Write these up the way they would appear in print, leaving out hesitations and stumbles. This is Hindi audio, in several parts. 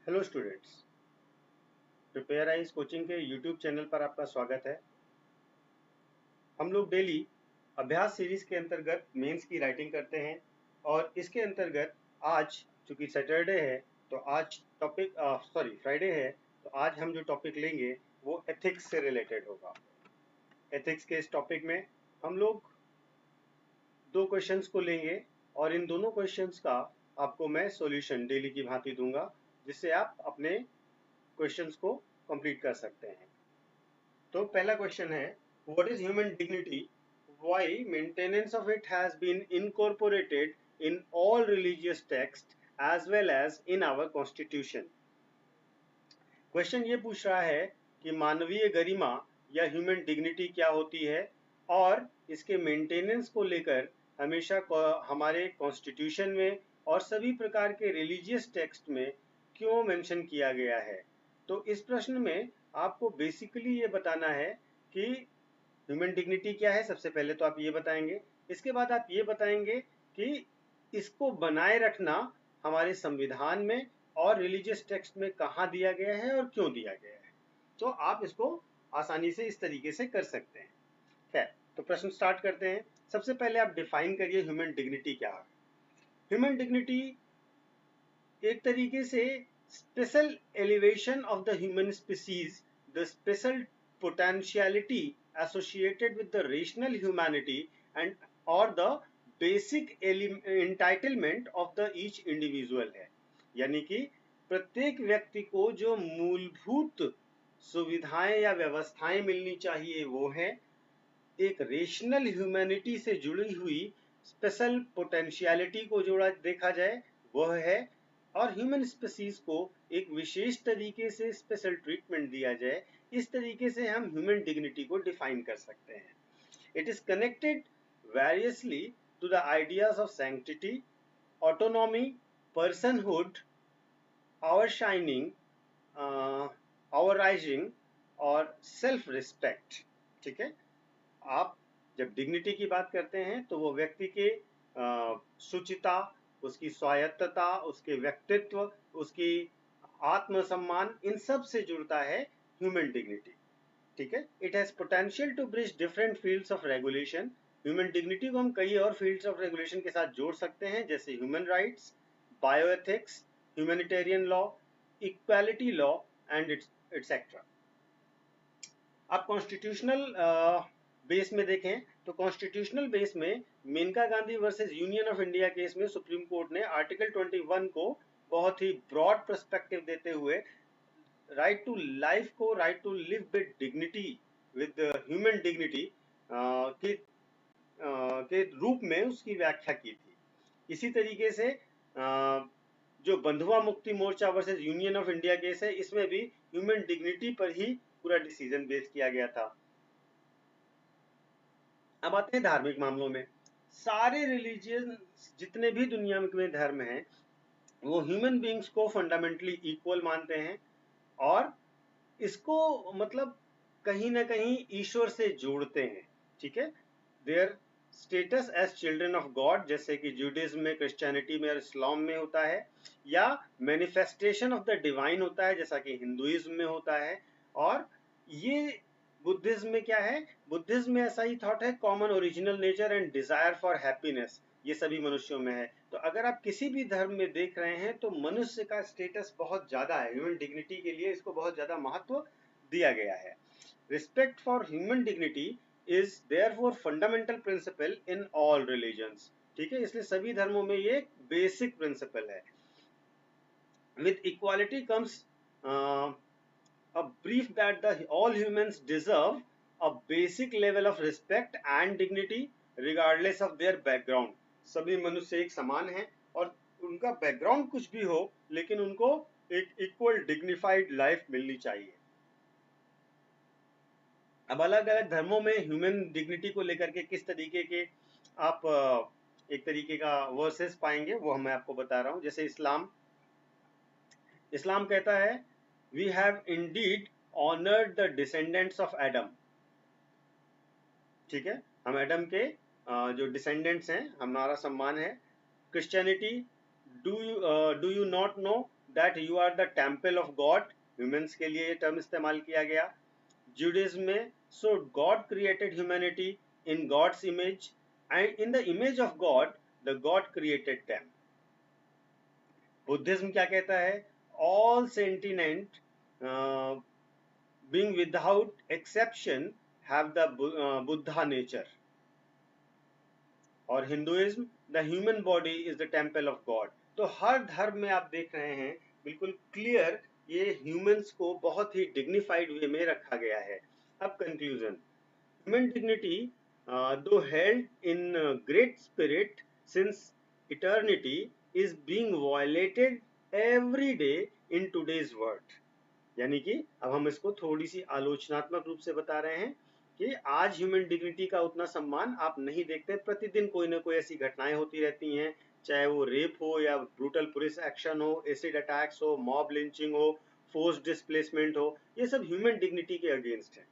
Hello students, prepare eyes coaching के यूट्यूब चैनल पर आपका स्वागत है। हम लोग डेली अभ्यास सीरीज के अंतर्गत मेंस की राइटिंग करते हैं और इसके अंतर्गत आज चूंकि सैटरडे है तो आज टॉपिक फ्राइडे है तो आज हम जो टॉपिक लेंगे वो एथिक्स से रिलेटेड होगा। एथिक्स के इस टॉपिक में हम लोग दो क्वेश्चंस को लेंगे और इन दोनों क्वेश्चंस का आपको मैं सॉल्यूशन डेली की भांति दूंगा, जिससे आप अपने क्वेश्चंस को कंप्लीट कर सकते हैं। तो पहला क्वेश्चन है, what is human dignity, why maintenance of it has been incorporated in all religious text as well as in our constitution. Question ये पूछ रहा है कि मानवीय गरिमा या ह्यूमन डिग्निटी क्या होती है और इसके मेंटेनेंस को लेकर हमेशा हमारे कॉन्स्टिट्यूशन में और सभी प्रकार के रिलीजियस टेक्स्ट में क्यों मेंशन किया गया है। तो इस प्रश्न में आपको बेसिकली ये बताना है कि ह्यूमन डिग्निटी क्या है। सबसे पहले तो आप ये बताएंगे, इसके बाद आप ये बताएंगे कि इसको बनाए रखना हमारे संविधान में और रिलीजियस टेक्स्ट में कहाँ दिया गया है और क्यों दिया गया है। तो आप इसको आसानी से इस तरीके से कर सकते हैं। खैर, तो प्रश्न स्टार्ट करते हैं। सबसे पहले आप डिफाइन करिए ह्यूमन डिग्निटी क्या है। ह्यूमन डिग्निटी एक तरीके से special elevation of the human species, the special potentiality associated with the rational humanity and or the basic entitlement of the each individual है। यानी कि प्रत्येक व्यक्ति को जो मूलभूत सुविधाएं या व्यवस्थाएं मिलनी चाहिए वो है, एक रेशनल ह्यूमैनिटी से जुड़ी हुई स्पेशल पोटेंशियलिटी को जोड़ा देखा जाए वह है, और ह्यूमन स्पीसीज को एक विशेष तरीके से स्पेशल ट्रीटमेंट दिया जाए। इस तरीके से हम ह्यूमन डिग्निटी को डिफाइन कर सकते हैं। It is connected variously to the ideas of sanctity, autonomy, personhood, our shining, our rising और सेल्फ रिस्पेक्ट। ठीक है, आप जब डिग्निटी की बात करते हैं तो वो व्यक्ति के शुचिता, उसकी स्वायत्तता, उसके व्यक्तित्व, उसकी आत्मसम्मान, इन सब से जुड़ता है ह्यूमन डिग्निटी। ठीक है, it has potential to bridge different fields of regulation. Human dignity को हम कई और फील्ड्स ऑफ रेगुलेशन के साथ जोड़ सकते हैं, जैसे human rights, bioethics, humanitarian law, equality law and etcetera. आप कॉन्स्टिट्यूशनल बेस में देखें तो कॉन्स्टिट्यूशनल बेस में Maneka Gandhi versus union of India case में सुप्रीम कोर्ट ने आर्टिकल 21 को बहुत ही ब्रॉड पर्सपेक्टिव देते हुए राइट टू लाइफ को right to live with dignity, with human dignity के रूप में उसकी व्याख्या की थी। इसी तरीके से जो Bandhua Mukti Morcha versus union of India case है, इसमें भी ह्यूमन डिग्निटी पर ही पूरा डिसीजन बेस किया गया था। अब आते हैं धार्मिक मामलों में। सारे रिलीजियन जितने भी दुनिया में धर्म हैं वो ह्यूमन बींग्स को फंडामेंटली इक्वल मानते हैं और इसको मतलब कहीं ना कहीं ईश्वर से जोड़ते हैं। ठीक है, their status as children of God, जैसे कि जूडिज्म में, क्रिश्चियनिटी में और इस्लाम में होता है, या मैनिफेस्टेशन ऑफ द डिवाइन होता है जैसा कि हिंदुइज्म में होता है। और ये बुद्धिज्म में क्या है, बुद्धिज्म में ऐसा ही थॉट है, common original nature and desire for happiness, ये सभी मनुष्यों में है। तो अगर आप किसी भी धर्म में देख रहे हैं तो मनुष्य का स्टेटस बहुत ज्यादा है, ह्यूमन डिग्निटी के लिए इसको बहुत ज्यादा महत्व दिया गया है। Respect for human dignity is therefore fundamental principle in all religions. ठीक है, इसलिए सभी धर्मों में ये बेसिक प्रिंसिपल है। With equality comes a brief that all humans deserve a basic level of respect and dignity regardless of their background। सभी मनुष्य एक समान हैं और उनका बैकग्राउंड कुछ भी हो लेकिन उनको एक इक्वल डिग्निफाइड लाइफ मिलनी चाहिए। अब अलग अलग धर्मों में ह्यूमन डिग्निटी को लेकर के किस तरीके के आप एक तरीके का वर्सेस पाएंगे वो मैं आपको बता रहा हूं। जैसे इस्लाम कहता है, we have indeed honoured the descendants of Adam. ठीक है, हम एडम के जो डिसेंडेंट्स हैं हमारा सम्मान है। Christianity, do you not know that you are the temple of God. Humans के लिए ये टर्म इस्तेमाल किया गया. Judaism में so God created humanity in God's image and in the image of God the God created them. Buddhism क्या कहता है? All sentient being without exception have the Buddha nature. और Hinduism the human body is the temple of God. तो हर धर्म में आप देख रहे हैं बिल्कुल क्लियर ये ह्यूमंस को बहुत ही डिग्निफाइड वे में रखा गया है. अब कंक्लूजन. ह्यूमन डिग्निटी दो held in great spirit since eternity is being violated every day in today's world. यानी कि अब हम इसको थोड़ी सी आलोचनात्मक रूप से बता रहे हैं कि आज ह्यूमन डिग्निटी का उतना सम्मान आप नहीं देखते. प्रतिदिन कोई ना कोई ऐसी घटनाएं होती रहती हैं, चाहे वो रेप हो या ब्रूटल पुलिस एक्शन हो, एसिड अटैक्स हो, मॉब लिंचिंग हो, फोर्स डिस्प्लेसमेंट हो, ये सब ह्यूमन डिग्निटी के अगेंस्ट है.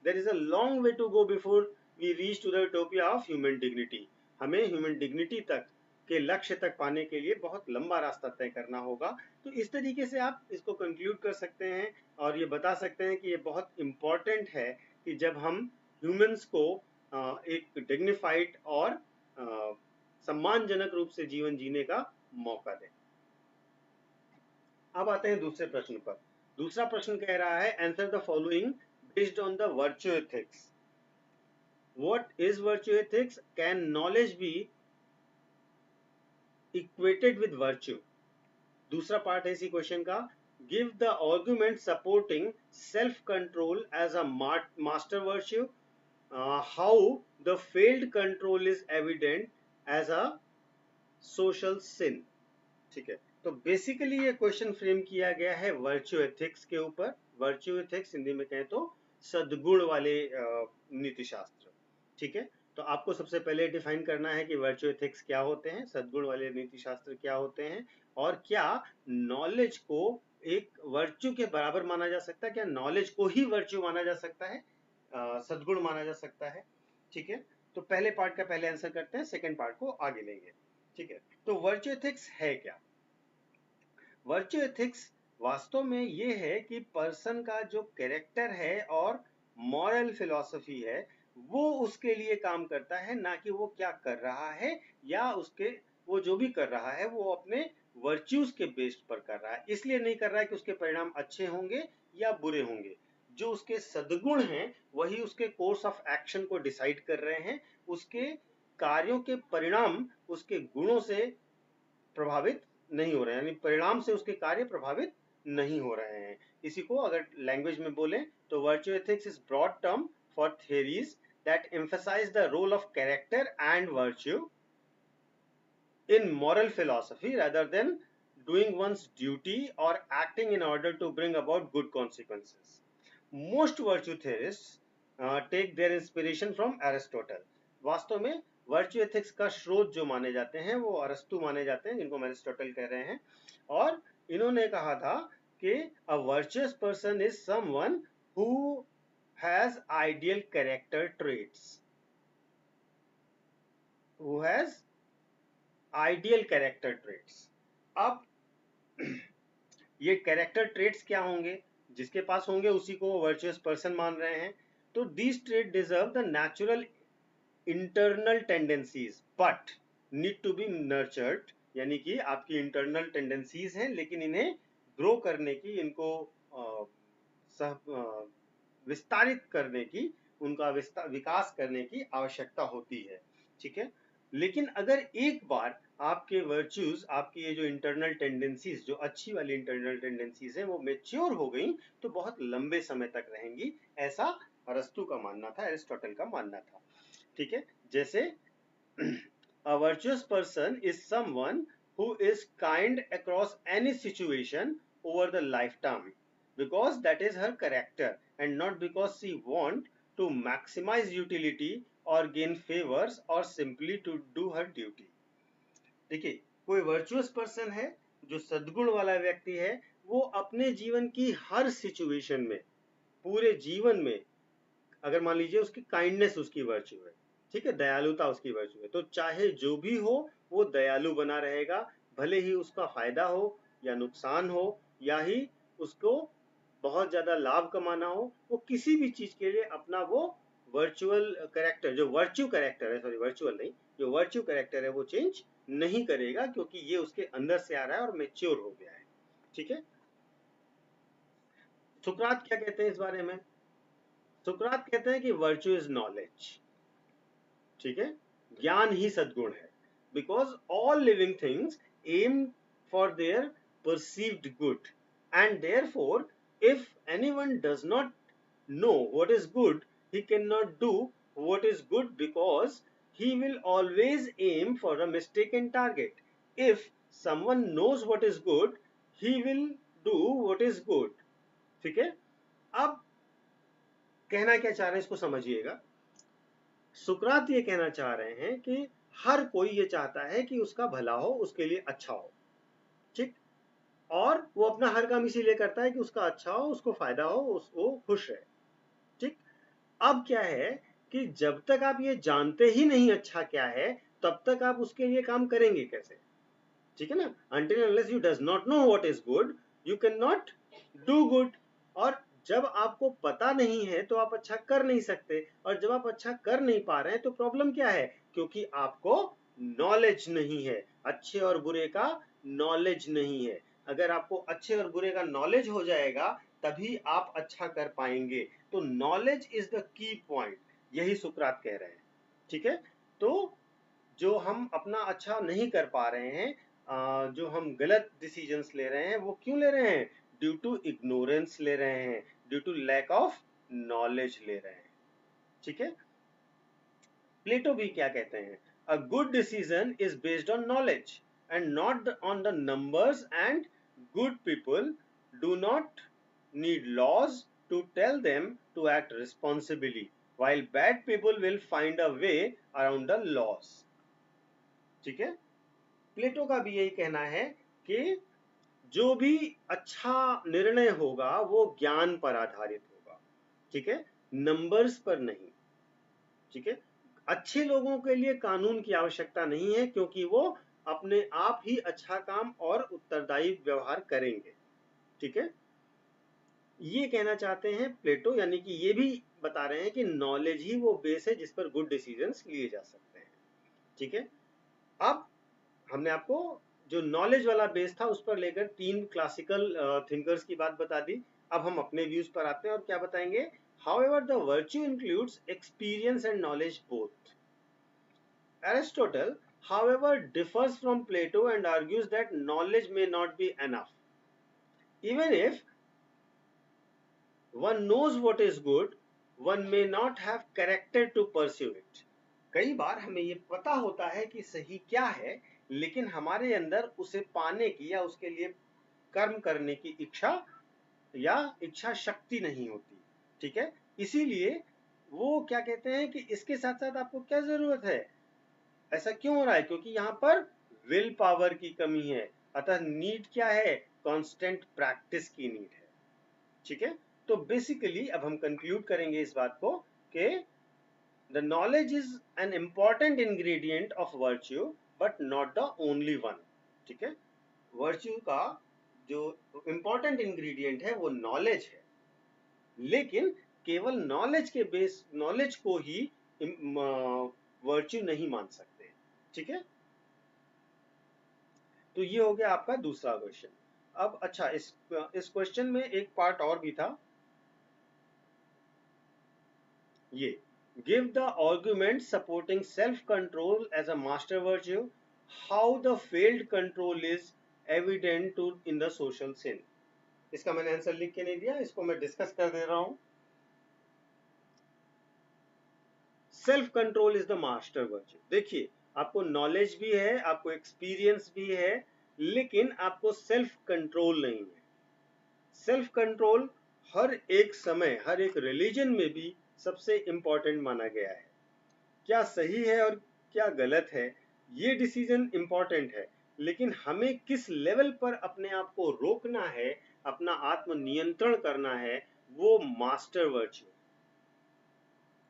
There is a long way to go before we reach to the utopia of human dignity. हमें ह्यूमन डिग्निटी तक के लक्ष्य तक पाने के लिए बहुत लंबा रास्ता तय करना होगा. तो इस तरीके से आप इसको कंक्लूड कर सकते हैं और ये बता सकते हैं कि ये बहुत इम्पोर्टेंट है कि जब हम ह्यूमंस को एक डिग्निफाइड और सम्मानजनक रूप से जीवन जीने का मौका दें. अब आते हैं दूसरे प्रश्न पर. दूसरा प्रश्न कह रहा है answer the following based on the virtue ethics. What is virtue ethics? Can knowledge be equated with virtue? दूसरा पार्ट है इसी क्वेश्चन का. Give the argument supporting self control as a master virtue. How the failed control is evident as a social sin. ठीक है, तो बेसिकली ये क्वेश्चन फ्रेम किया गया है वर्च्यू एथिक्स के ऊपर. वर्च्यू एथिक्स हिंदी में कहें तो सद्गुण वाले नीति शास्त्र. ठीक है, तो आपको सबसे पहले डिफाइन करना है कि वर्च्यू एथिक्स क्या होते हैं, सद्गुण वाले नीति शास्त्र क्या होते हैं, और क्या नॉलेज को एक वर्च्यू के बराबर माना जा सकता है, क्या नॉलेज को ही वर्च्यू माना जा सकता है, सद्गुण माना जा सकता है. ठीक है, तो पहले पार्ट का पहले आंसर करते हैं, सेकंड पार्ट को आगे लेंगे. ठीक है, तो वर्च्यू एथिक्स है क्या? वर्च्यू एथिक्स वास्तव में ये है कि पर्सन का जो कैरेक्टर है और मॉरल फिलॉसफी है वो उसके लिए काम करता है, ना कि वो क्या कर रहा है या उसके वो जो भी कर रहा है वो अपने वर्च्यूज के बेस्ड पर कर रहा है. इसलिए नहीं कर रहा है कि उसके परिणाम अच्छे होंगे या बुरे होंगे. जो उसके सद्गुण हैं वही उसके कोर्स ऑफ एक्शन को डिसाइड कर रहे हैं. उसके कार्यों के परिणाम उसके गुणों से प्रभावित नहीं हो रहे हैं, यानी परिणाम से उसके कार्य प्रभावित नहीं हो रहे हैं. इसी को अगर लैंग्वेज में बोलें तो virtue ethics is broad term for theories that emphasize the role of character and virtue in moral philosophy rather than doing one's duty or acting in order to bring about good consequences. Most virtue theorists take their inspiration from Aristotle. वास्तव में वर्च्यू एथिक्स का स्रोत जो माने जाते हैं वो अरस्तु माने जाते हैं, जिनको हम एरिस्टोटल कह रहे हैं. और इन्होंने कहा था कि a virtuous person is someone who has ideal character traits. Who has ideal character traits. अब ये कैरेक्टर ट्रेट्स क्या होंगे? जिसके पास होंगे उसी को वर्चुअस पर्सन मान रहे हैं. तो these traits deserve the natural internal tendencies but need to be nurtured. यानी कि आपकी इंटरनल टेंडेंसीज हैं लेकिन इन्हें ग्रो करने की, इनको विस्तारित करने की, उनका विकास करने की आवश्यकता होती है. ठीक है, लेकिन अगर एक बार आपके वर्च्यूज, आपकी ये जो इंटरनल टेंडेंसीज, जो अच्छी वाली इंटरनल टेंडेंसीज है वो मैच्योर हो गई तो बहुत लंबे समय तक रहेंगी. ऐसा अरस्तु का मानना था, एरिस्टोटल का मानना था. ठीक है, जैसे a virtuous person is someone who is kind across any situation over the lifetime because that is her character and not because she want to maximize utility or gain favors or simply to do her duty. देखिए, कोई वर्चुअस पर्सन है, जो सद्गुण वाला व्यक्ति है, वो अपने जीवन की हर सिचुएशन में, पूरे जीवन में, अगर मान लीजिए उसकी काइंडनेस उसकी वर्च्यू है, ठीक है, दयालुता उसकी वर्च्यू है, तो चाहे जो भी हो वो दयालु बना रहेगा, भले ही उसका फायदा हो या नुकसान हो या ही उसको बहुत ज्यादा लाभ कमाना हो, वो किसी भी चीज के लिए अपना वो वर्चुअल कैरेक्टर, जो वर्च्यू कैरेक्टर है, सॉरी वर्चुअल नहीं, जो वर्च्यू कैरेक्टर है वो चेंज नहीं करेगा, क्योंकि ये उसके अंदर से आ रहा है और मैच्योर हो गया है। ठीक है, सुकरात क्या कहते हैं इस बारे में? सुकरात कहते हैं कि वर्च्यू इज नॉलेज। ठीक है, ज्ञान ही सद्गुण है। Because all living things aim for their perceived good, and therefore if anyone does not know what is good, he cannot do what is good, because he will always aim for a mistaken target. If someone knows what is good, he will do what is good. ठीक है, अब कहना क्या चाह रहे हैं इसको समझिएगा। सुकरात ये कहना चाह रहे हैं कि हर कोई ये चाहता है कि उसका भला हो, उसके लिए अच्छा हो। ठीक, और वो अपना हर काम इसीलिए करता है कि उसका अच्छा हो, उसको फायदा हो, वो खुश रहे। ठीक, अब क्या है कि जब तक आप ये जानते ही नहीं अच्छा क्या है, तब तक आप उसके लिए काम करेंगे कैसे? ठीक है ना, until unless you does not know what is good, you cannot do good. और जब आपको पता नहीं है तो आप अच्छा कर नहीं सकते, और जब आप अच्छा कर नहीं पा रहे हैं तो प्रॉब्लम क्या है? क्योंकि आपको नॉलेज नहीं है, अच्छे और बुरे का नॉलेज नहीं है। अगर आपको अच्छे और बुरे का नॉलेज हो जाएगा तभी आप अच्छा कर पाएंगे। तो knowledge is the key point, यही सुकरात कह रहे हैं। ठीक है, तो जो हम अपना अच्छा नहीं कर पा रहे हैं, जो हम गलत डिसीजंस ले रहे हैं, वो क्यों ले रहे हैं? ड्यू टू इग्नोरेंस ले रहे हैं, due to lack of knowledge ले रहे हैं। ठीक है, प्लेटो भी क्या कहते हैं? A good decision is based on knowledge and not on the numbers, and good people do not need laws to tell them to act responsibly, while bad people will find a way around the laws. ठीक है, प्लेटो का भी यही कहना है कि जो भी अच्छा निर्णय होगा वो ज्ञान पर आधारित होगा। ठीक है, नंबर्स पर नहीं। ठीक है, अच्छे लोगों के लिए कानून की आवश्यकता नहीं है, क्योंकि वो अपने आप ही अच्छा काम और उत्तरदायी व्यवहार करेंगे। ठीक है, ये कहना चाहते हैं प्लेटो, यानी कि ये भी बता रहे हैं कि नॉलेज ही वो बेस है जिस पर गुड डिसीजंस लिए जा सकते हैं। ठीक है, अब हमने आपको जो नॉलेज वाला बेस था उस पर लेकर 3 क्लासिकल थिंकर्स की बात बता दी। अब हम अपने व्यूज पर आते हैं और क्या बताएंगे? However, the virtue includes experience and knowledge both. Aristotle, however, differs from Plato and argues that knowledge may not be enough. Even if one knows what is good, one may not have character to pursue it. कई बार हमें ये पता होता है कि सही क्या है, लेकिन हमारे अंदर उसे पाने की या उसके लिए कर्म करने की इच्छा या इच्छा शक्ति नहीं होती। ठीक है, इसीलिए वो क्या कहते हैं कि इसके साथ साथ आपको क्या जरूरत है? ऐसा क्यों हो रहा है? क्योंकि यहाँ पर विल पावर की कमी है, अतः नीड क्या है? कांस्टेंट प्रैक्टिस की नीड है। ठीक है, तो बेसिकली अब हम कंक्लूड करेंगे इस बात को कि the knowledge is an important ingredient of virtue but not the only one. ठीक है, वर्च्यू का जो इम्पॉर्टेंट इंग्रेडिएंट है वो नॉलेज है, लेकिन केवल नॉलेज के बेस, नॉलेज को ही वर्च्यू नहीं मान सकते। ठीक है, तो ये हो गया आपका दूसरा क्वेश्चन। अब अच्छा, इस क्वेश्चन में एक पार्ट और भी था, ये give the argument supporting self control as a master virtue, how the failed control is evident to in the social sin. इसका मैंने आंसर लिख के नहीं दिया, इसको मैं डिस्कस कर दे रहा हूं। Self control is the master virtue. देखिए, आपको नॉलेज भी है, आपको एक्सपीरियंस भी है, लेकिन आपको सेल्फ कंट्रोल नहीं है। सेल्फ कंट्रोल हर एक समय, हर एक रिलीजन में भी सबसे इंपॉर्टेंट माना गया है। क्या सही है और क्या गलत है, ये डिसीजन इंपॉर्टेंट है, लेकिन हमें किस लेवल पर अपने आप को रोकना है, अपना आत्म नियंत्रण करना है, वो मास्टर वर्च्यू।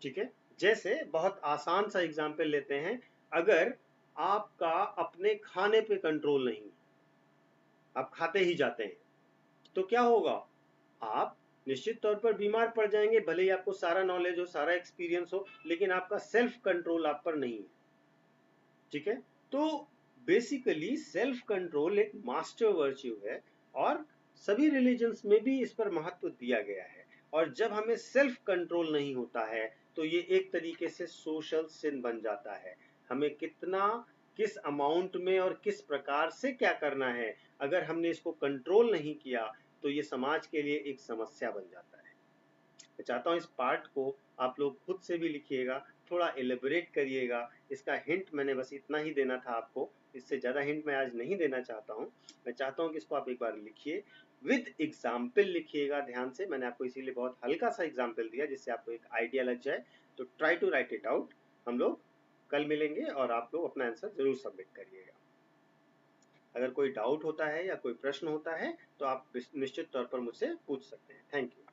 ठीक है, जैसे बहुत आसान सा एग्जांपल लेते हैं, अगर आपका अपने खाने पे कंट्रोल नहीं, आप खाते ही जाते हैं, तो क्या होगा, आप निश्चित तौर पर बीमार पड़ जाएंगे, भले ही आपको सारा नॉलेज हो, सारा एक्सपीरियंस हो, लेकिन आपका सेल्फ कंट्रोल आप पर नहीं है। ठीक है, तो बेसिकली सेल्फ कंट्रोल एक मास्टर वर्च्यू है और सभी रिलीजन्स में भी इस पर महत्व दिया गया है। और जब हमें सेल्फ कंट्रोल नहीं होता है तो ये एक तरीके से सोशल सिन बन जाता है। हमें कितना, किस अमाउंट में और किस प्रकार से क्या करना है, अगर हमने इसको कंट्रोल नहीं किया तो ये समाज के लिए एक समस्या बन जाता है। मैं चाहता हूँ इस पार्ट को आप लोग खुद से भी लिखिएगा, थोड़ा एलिबरेट करिएगा। इसका हिंट मैंने बस इतना ही देना था आपको, इससे ज़्यादा हिंट मैं आज नहीं देना चाहता हूँ। मैं चाहता हूँ कि इसको आप एक बार लिखिए, विद एग्जाम्पल लिखिएगा ध्यान से। मैंने आपको इसीलिए बहुत हल्का सा एग्जाम्पल दिया जिससे आपको एक आइडिया लग जाए। तो try to write it out. हम लोग कल मिलेंगे और आप लोग अपना आंसर जरूर सबमिट करिएगा। अगर कोई डाउट होता है या कोई प्रश्न होता है तो आप निश्चित तौर पर मुझसे पूछ सकते हैं। Thank you.